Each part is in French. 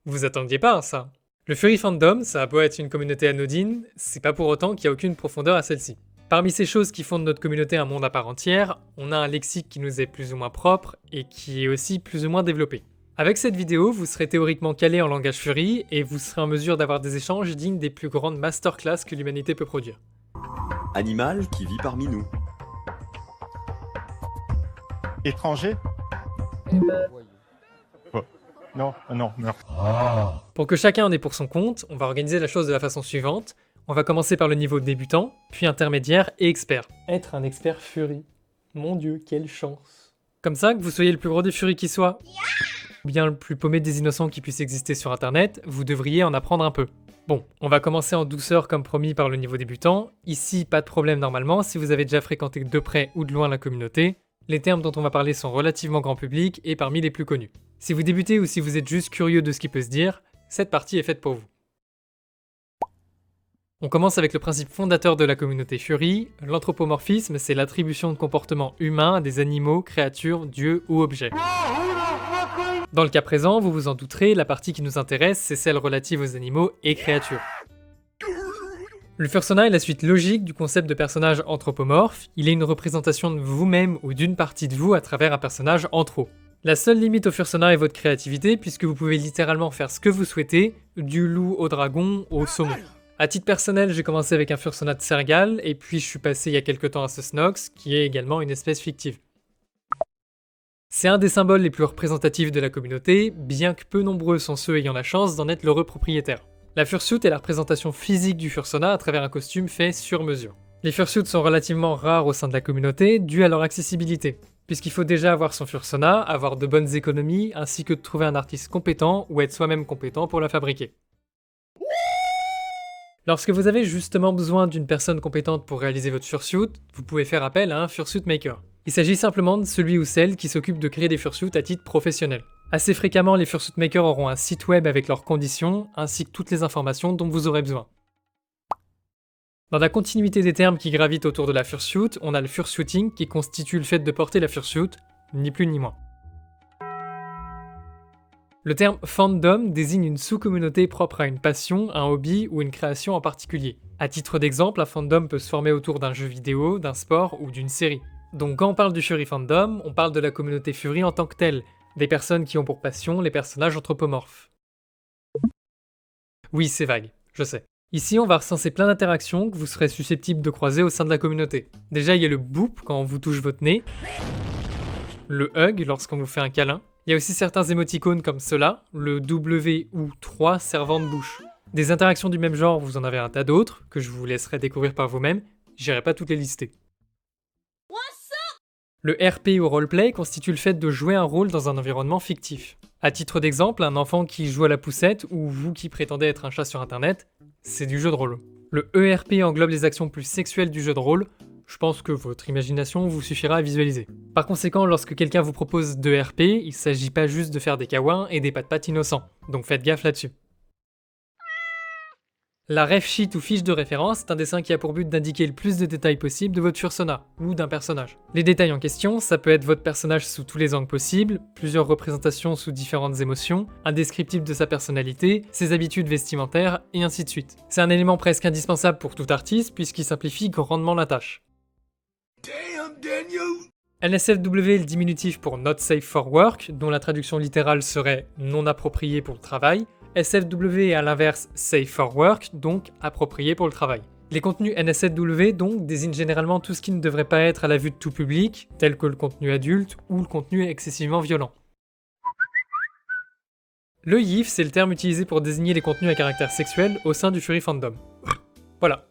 Vous attendiez pas à ça. Le Furry Fandom, ça a beau être une communauté anodine, c'est pas pour autant qu'il n'y a aucune profondeur à celle-ci. Parmi ces choses qui font de notre communauté un monde à part entière, on a un lexique qui nous est plus ou moins propre et qui est aussi plus ou moins développé. Avec cette vidéo, vous serez théoriquement calé en langage Furry et vous serez en mesure d'avoir des échanges dignes des plus grandes masterclass que l'humanité peut produire. Animal qui vit parmi nous. Étranger? Non, non, meurtre. Pour que chacun en ait pour son compte, on va organiser la chose de la façon suivante. On va commencer par le niveau débutant, puis intermédiaire et expert. Être un expert Furry. Mon dieu, quelle chance. Comme ça, que vous soyez le plus gros des Furry qui soit, ou bien le plus paumé des innocents qui puisse exister sur internet, vous devriez en apprendre un peu. Bon, on va commencer en douceur comme promis par le niveau débutant. Ici, pas de problème normalement si vous avez déjà fréquenté de près ou de loin la communauté. Les termes dont on va parler sont relativement grand public et parmi les plus connus. Si vous débutez ou si vous êtes juste curieux de ce qui peut se dire, cette partie est faite pour vous. On commence avec le principe fondateur de la communauté Furry. L'anthropomorphisme, c'est l'attribution de comportements humains à des animaux, créatures, dieux ou objets. Dans le cas présent, vous vous en douterez, la partie qui nous intéresse, c'est celle relative aux animaux et créatures. Le fursona est la suite logique du concept de personnage anthropomorphe. Il est une représentation de vous-même ou d'une partie de vous à travers un personnage anthro. La seule limite au fursona est votre créativité, puisque vous pouvez littéralement faire ce que vous souhaitez, du loup au dragon au saumon. À titre personnel, j'ai commencé avec un fursona de Sergal, et puis je suis passé il y a quelques temps à ce Snox, qui est également une espèce fictive. C'est un des symboles les plus représentatifs de la communauté, bien que peu nombreux sont ceux ayant la chance d'en être l'heureux propriétaire. La fursuit est la représentation physique du fursona à travers un costume fait sur mesure. Les fursuits sont relativement rares au sein de la communauté, dû à leur accessibilité, puisqu'il faut déjà avoir son fursona, avoir de bonnes économies, ainsi que de trouver un artiste compétent ou être soi-même compétent pour la fabriquer. Lorsque vous avez justement besoin d'une personne compétente pour réaliser votre fursuit, vous pouvez faire appel à un fursuit maker. Il s'agit simplement de celui ou celle qui s'occupe de créer des fursuits à titre professionnel. Assez fréquemment, les fursuit makers auront un site web avec leurs conditions, ainsi que toutes les informations dont vous aurez besoin. Dans la continuité des termes qui gravitent autour de la fursuit, on a le fursuiting qui constitue le fait de porter la fursuit, ni plus ni moins. Le terme fandom désigne une sous-communauté propre à une passion, un hobby ou une création en particulier. À titre d'exemple, un fandom peut se former autour d'un jeu vidéo, d'un sport ou d'une série. Donc quand on parle du Furry Fandom, on parle de la communauté Furry en tant que telle, des personnes qui ont pour passion les personnages anthropomorphes. Oui, c'est vague, je sais. Ici, on va recenser plein d'interactions que vous serez susceptibles de croiser au sein de la communauté. Déjà, il y a le boop quand on vous touche votre nez, le hug lorsqu'on vous fait un câlin. Il y a aussi certains émoticônes comme cela, le W ou 3 servant de bouche. Des interactions du même genre, vous en avez un tas d'autres, que je vous laisserai découvrir par vous-même, j'irai pas toutes les lister. Le RP ou roleplay constitue le fait de jouer un rôle dans un environnement fictif. À titre d'exemple, un enfant qui joue à la poussette ou vous qui prétendez être un chat sur internet, c'est du jeu de rôle. Le ERP englobe les actions plus sexuelles du jeu de rôle, je pense que votre imagination vous suffira à visualiser. Par conséquent, lorsque quelqu'un vous propose de RP, il s'agit pas juste de faire des kawins et des pat-pat innocents, donc faites gaffe là-dessus. La ref sheet ou fiche de référence est un dessin qui a pour but d'indiquer le plus de détails possible de votre fursona, ou d'un personnage. Les détails en question, ça peut être votre personnage sous tous les angles possibles, plusieurs représentations sous différentes émotions, un descriptif de sa personnalité, ses habitudes vestimentaires, et ainsi de suite. C'est un élément presque indispensable pour tout artiste puisqu'il simplifie grandement la tâche. NSFW est le diminutif pour Not Safe for Work, dont la traduction littérale serait non approprié pour le travail. SFW est à l'inverse Safe for Work, donc approprié pour le travail. Les contenus NSFW donc désignent généralement tout ce qui ne devrait pas être à la vue de tout public, tel que le contenu adulte ou le contenu excessivement violent. Le YIF, c'est le terme utilisé pour désigner les contenus à caractère sexuel au sein du Furry Fandom. Voilà.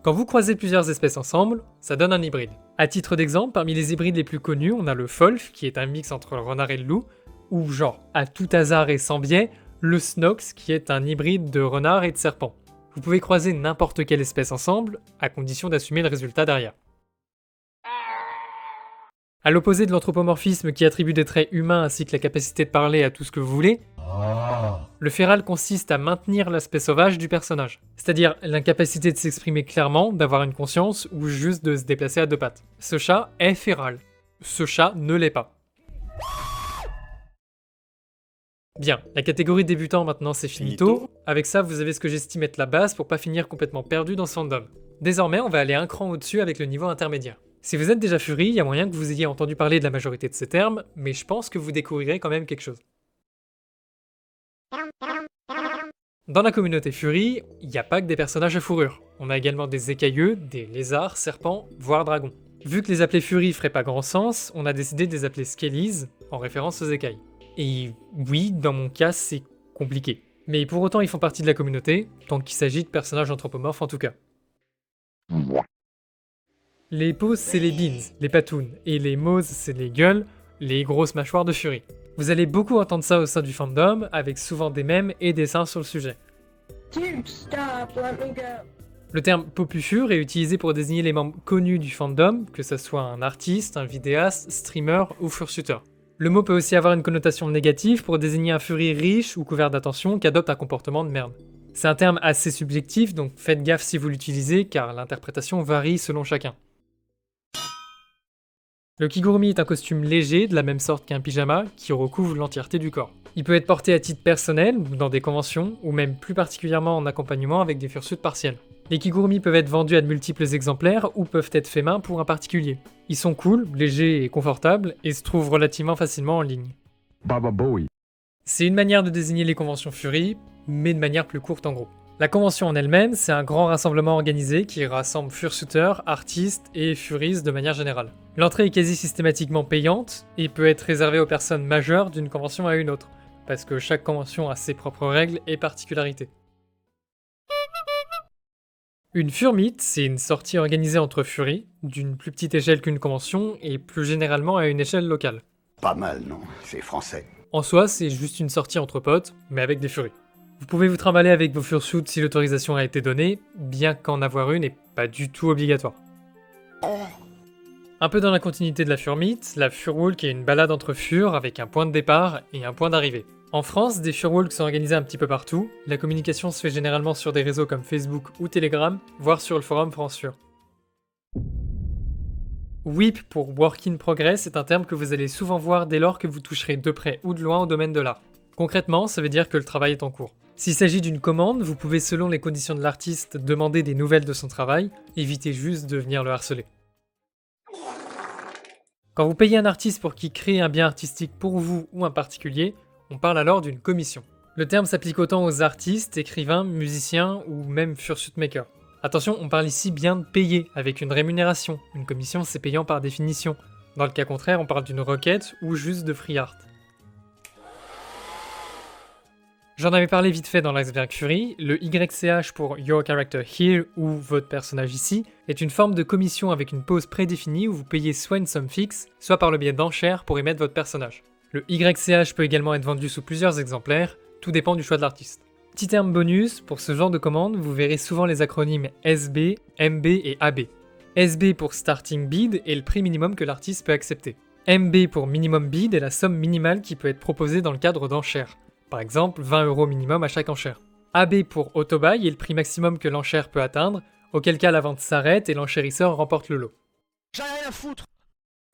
Quand vous croisez plusieurs espèces ensemble, ça donne un hybride. À titre d'exemple, parmi les hybrides les plus connus, on a le Folf, qui est un mix entre le renard et le loup, ou genre, à tout hasard et sans biais, le Snox, qui est un hybride de renard et de serpent. Vous pouvez croiser n'importe quelle espèce ensemble, à condition d'assumer le résultat derrière. À l'opposé de l'anthropomorphisme qui attribue des traits humains ainsi que la capacité de parler à tout ce que vous voulez, le féral consiste à maintenir l'aspect sauvage du personnage, c'est-à-dire l'incapacité de s'exprimer clairement, d'avoir une conscience ou juste de se déplacer à deux pattes. Ce chat est féral. Ce chat ne l'est pas. Bien, la catégorie débutant maintenant c'est finito. Avec ça, vous avez ce que j'estime être la base pour pas finir complètement perdu dans ce fandom. Désormais, on va aller un cran au-dessus avec le niveau intermédiaire. Si vous êtes déjà Fury, il y a moyen que vous ayez entendu parler de la majorité de ces termes, mais je pense que vous découvrirez quand même quelque chose. Dans la communauté Fury, il n'y a pas que des personnages à fourrure. On a également des écailleux, des lézards, serpents, voire dragons. Vu que les appeler Fury ferait pas grand sens, on a décidé de les appeler Skellies, en référence aux écailles. Et oui, dans mon cas, c'est compliqué. Mais pour autant, ils font partie de la communauté, tant qu'il s'agit de personnages anthropomorphes en tout cas. Les poses, c'est les beans, les patounes, et les mows, c'est les gueules, les grosses mâchoires de Fury. Vous allez beaucoup entendre ça au sein du fandom, avec souvent des mèmes et dessins sur le sujet. Dude, stop, let me go. Le terme popufur est utilisé pour désigner les membres connus du fandom, que ce soit un artiste, un vidéaste, streamer ou fursuiter. Le mot peut aussi avoir une connotation négative pour désigner un Fury riche ou couvert d'attention qui adopte un comportement de merde. C'est un terme assez subjectif, donc faites gaffe si vous l'utilisez, car l'interprétation varie selon chacun. Le kigurumi est un costume léger, de la même sorte qu'un pyjama, qui recouvre l'entièreté du corps. Il peut être porté à titre personnel, ou dans des conventions, ou même plus particulièrement en accompagnement avec des fursuits partiels. Les kigurumi peuvent être vendus à de multiples exemplaires, ou peuvent être faits main pour un particulier. Ils sont cool, légers et confortables, et se trouvent relativement facilement en ligne. Baba Bowie. C'est une manière de désigner les conventions Fury, mais de manière plus courte en gros. La convention en elle-même, c'est un grand rassemblement organisé qui rassemble fursuiters, artistes et furies de manière générale. L'entrée est quasi systématiquement payante et peut être réservée aux personnes majeures d'une convention à une autre, parce que chaque convention a ses propres règles et particularités. Une Furmeet, c'est une sortie organisée entre furies, d'une plus petite échelle qu'une convention et plus généralement à une échelle locale. Pas mal, non? C'est français. En soi, c'est juste une sortie entre potes, mais avec des furies. Vous pouvez vous trimballer avec vos fursuits si l'autorisation a été donnée, bien qu'en avoir une n'est pas du tout obligatoire. Un peu dans la continuité de la Furmeet, la Furwalk est une balade entre furs avec un point de départ et un point d'arrivée. En France, des Furwalks sont organisés un petit peu partout, la communication se fait généralement sur des réseaux comme Facebook ou Telegram, voire sur le forum France Fur. WIP pour Work in Progress est un terme que vous allez souvent voir dès lors que vous toucherez de près ou de loin au domaine de l'art. Concrètement, ça veut dire que le travail est en cours. S'il s'agit d'une commande, vous pouvez selon les conditions de l'artiste demander des nouvelles de son travail, évitez juste de venir le harceler. Quand vous payez un artiste pour qu'il crée un bien artistique pour vous ou un particulier, on parle alors d'une commission. Le terme s'applique autant aux artistes, écrivains, musiciens ou même fursuit makers. Attention, on parle ici bien de payer, avec une rémunération. Une commission, c'est payant par définition. Dans le cas contraire, on parle d'une requête ou juste de free art. J'en avais parlé vite fait dans l'Iceberg Fury, le YCH pour Your Character Here ou votre personnage ici est une forme de commission avec une pause prédéfinie où vous payez soit une somme fixe, soit par le biais d'enchères pour émettre votre personnage. Le YCH peut également être vendu sous plusieurs exemplaires, tout dépend du choix de l'artiste. Petit terme bonus, pour ce genre de commande, vous verrez souvent les acronymes SB, MB et AB. SB pour Starting Bid est le prix minimum que l'artiste peut accepter. MB pour Minimum Bid est la somme minimale qui peut être proposée dans le cadre d'enchères. Par exemple, 20€ minimum à chaque enchère. AB pour Autobuy est le prix maximum que l'enchère peut atteindre, auquel cas la vente s'arrête et l'enchérisseur remporte le lot. J'en ai rien à foutre!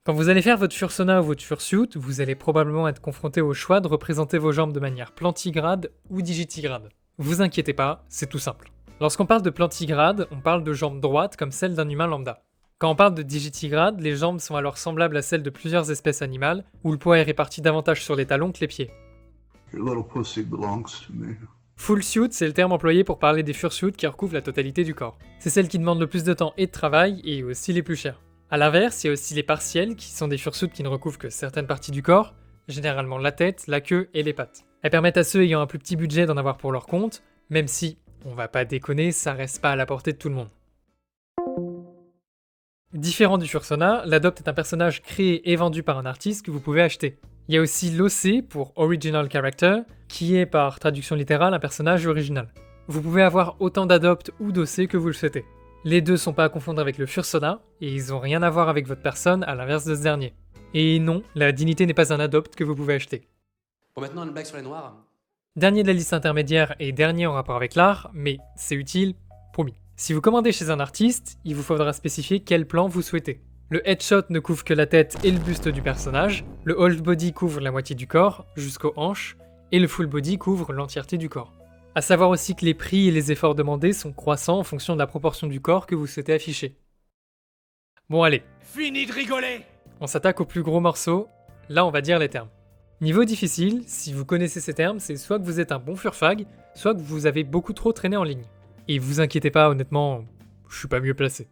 Quand vous allez faire votre fursona ou votre fursuit, vous allez probablement être confronté au choix de représenter vos jambes de manière plantigrade ou digitigrade. Vous inquiétez pas, c'est tout simple. Lorsqu'on parle de plantigrade, on parle de jambes droites comme celles d'un humain lambda. Quand on parle de digitigrade, les jambes sont alors semblables à celles de plusieurs espèces animales, où le poids est réparti davantage sur les talons que les pieds. Your little pussy belongs to me. Full suit, c'est le terme employé pour parler des fursuits qui recouvrent la totalité du corps. C'est celles qui demandent le plus de temps et de travail, et aussi les plus chères. A l'inverse, il y a aussi les partiels, qui sont des fursuits qui ne recouvrent que certaines parties du corps, généralement la tête, la queue et les pattes. Elles permettent à ceux ayant un plus petit budget d'en avoir pour leur compte, même si, on va pas déconner, ça reste pas à la portée de tout le monde. Différent du fursona, l'Adopt est un personnage créé et vendu par un artiste que vous pouvez acheter. Il y a aussi l'OC pour Original Character, qui est par traduction littérale un personnage original. Vous pouvez avoir autant d'Adopt ou d'OC que vous le souhaitez. Les deux sont pas à confondre avec le fursona, et ils ont rien à voir avec votre personne à l'inverse de ce dernier. Et non, la dignité n'est pas un Adopt que vous pouvez acheter. Bon, maintenant une blague sur les noirs. Dernier de la liste intermédiaire et dernier en rapport avec l'art, mais c'est utile, promis. Si vous commandez chez un artiste, il vous faudra spécifier quel plan vous souhaitez. Le headshot ne couvre que la tête et le buste du personnage, le hold body couvre la moitié du corps, jusqu'aux hanches, et le full body couvre l'entièreté du corps. A savoir aussi que les prix et les efforts demandés sont croissants en fonction de la proportion du corps que vous souhaitez afficher. Bon allez, Fini de rigoler! on s'attaque au plus gros morceau, là on va dire les termes. Niveau difficile, si vous connaissez ces termes, c'est soit que vous êtes un bon furfag, soit que vous avez beaucoup trop traîné en ligne. Et vous inquiétez pas, honnêtement, je suis pas mieux placé.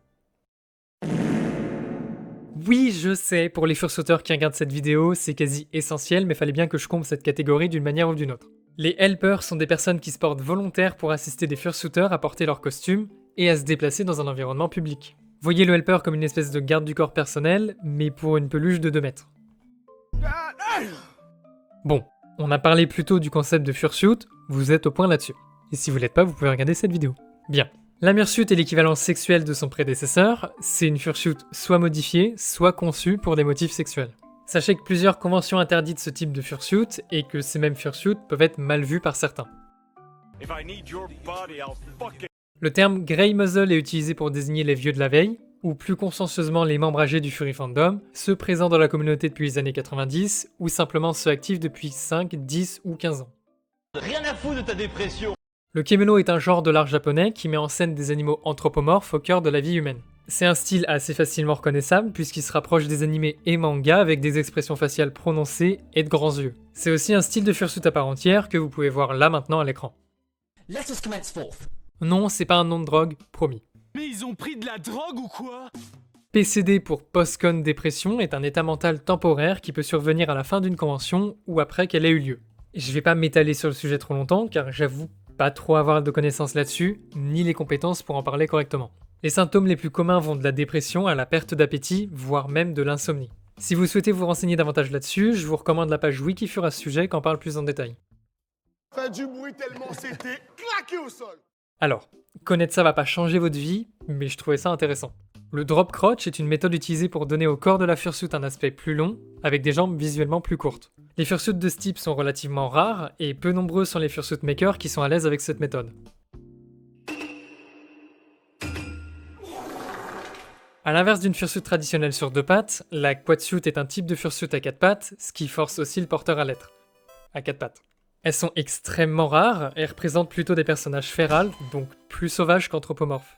Oui, je sais, pour les fursauteurs qui regardent cette vidéo, c'est quasi essentiel, mais fallait bien que je comble cette catégorie d'une manière ou d'une autre. Les helpers sont des personnes qui se portent volontaires pour assister des fursuiters à porter leur costume et à se déplacer dans un environnement public. Voyez le helper comme une espèce de garde du corps personnel, mais pour une peluche de 2 mètres. Bon, on a parlé plutôt du concept de fursuit, vous êtes au point là-dessus. Et si vous l'êtes pas, vous pouvez regarder cette vidéo. Bien. La mursuit est l'équivalent sexuel de son prédécesseur, c'est une fursuit soit modifiée, soit conçue pour des motifs sexuels. Sachez que plusieurs conventions interdisent ce type de fursuit et que ces mêmes fursuits peuvent être mal vues par certains. Le terme Grey Muzzle est utilisé pour désigner les vieux de la veille, ou plus consciencieusement les membres âgés du Furry Fandom, ceux présents dans la communauté depuis les années 90, ou simplement ceux actifs depuis 5, 10 ou 15 ans. Rien à foutre de ta dépression! Le kemono est un genre de l'art japonais qui met en scène des animaux anthropomorphes au cœur de la vie humaine. C'est un style assez facilement reconnaissable puisqu'il se rapproche des animés et mangas avec des expressions faciales prononcées et de grands yeux. C'est aussi un style de fursuit à part entière que vous pouvez voir là maintenant à l'écran. Let us commence forth. Non, c'est pas un nom de drogue, promis. Mais ils ont pris de la drogue ou quoi? PCD pour Post-Con Dépression est un état mental temporaire qui peut survenir à la fin d'une convention ou après qu'elle ait eu lieu. Je vais pas m'étaler sur le sujet trop longtemps car j'avoue pas trop avoir de connaissances là-dessus, ni les compétences pour en parler correctement. Les symptômes les plus communs vont de la dépression à la perte d'appétit, voire même de l'insomnie. Si vous souhaitez vous renseigner davantage là-dessus, je vous recommande la page Wikifur à ce sujet qui en parle plus en détail. Fait du bruit tellement c'était claqué au sol. Alors, connaître ça va pas changer votre vie, mais je trouvais ça intéressant. Le drop crotch est une méthode utilisée pour donner au corps de la fursuit un aspect plus long, avec des jambes visuellement plus courtes. Les fursuits de ce type sont relativement rares, et peu nombreux sont les fursuit makers qui sont à l'aise avec cette méthode. A l'inverse d'une fursuit traditionnelle sur 2 pattes, la quadsuit est un type de fursuit à 4 pattes, ce qui force aussi le porteur à l'être. À 4 pattes. Elles sont extrêmement rares et représentent plutôt des personnages férales, donc plus sauvages qu'anthropomorphes.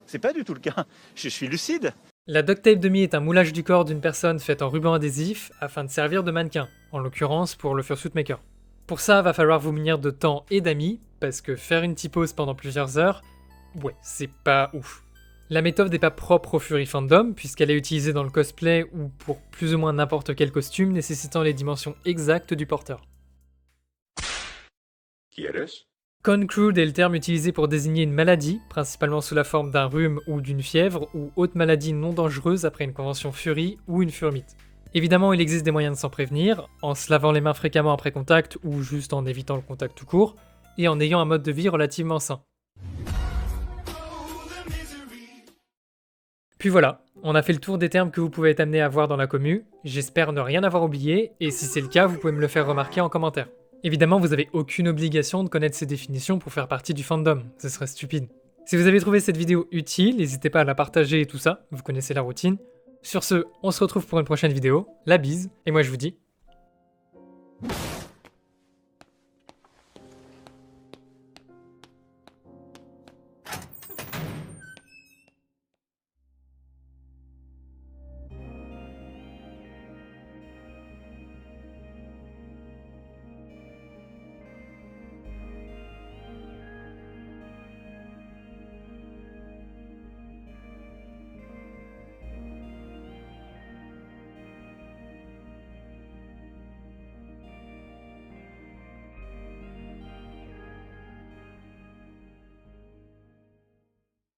C'est pas du tout le cas. Je suis lucide. La duct tape demi est un moulage du corps d'une personne fait en ruban adhésif afin de servir de mannequin, en l'occurrence pour le fursuit maker. Pour ça, va falloir vous munir de temps et d'amis, parce que faire une typose pendant plusieurs heures, ouais, c'est pas ouf. La méthode n'est pas propre au Furry Fandom, puisqu'elle est utilisée dans le cosplay ou pour plus ou moins n'importe quel costume nécessitant les dimensions exactes du porteur. Concrude est le terme utilisé pour désigner une maladie, principalement sous la forme d'un rhume ou d'une fièvre, ou autre maladie non dangereuse après une convention Furry ou une furmite. Évidemment, il existe des moyens de s'en prévenir, en se lavant les mains fréquemment après contact ou juste en évitant le contact tout court, et en ayant un mode de vie relativement sain. Puis voilà, on a fait le tour des termes que vous pouvez être amené à voir dans la commu, j'espère ne rien avoir oublié, et si c'est le cas, vous pouvez me le faire remarquer en commentaire. Évidemment, vous n'avez aucune obligation de connaître ces définitions pour faire partie du fandom, ce serait stupide. Si vous avez trouvé cette vidéo utile, n'hésitez pas à la partager et tout ça, vous connaissez la routine. Sur ce, on se retrouve pour une prochaine vidéo, la bise, et moi je vous dis...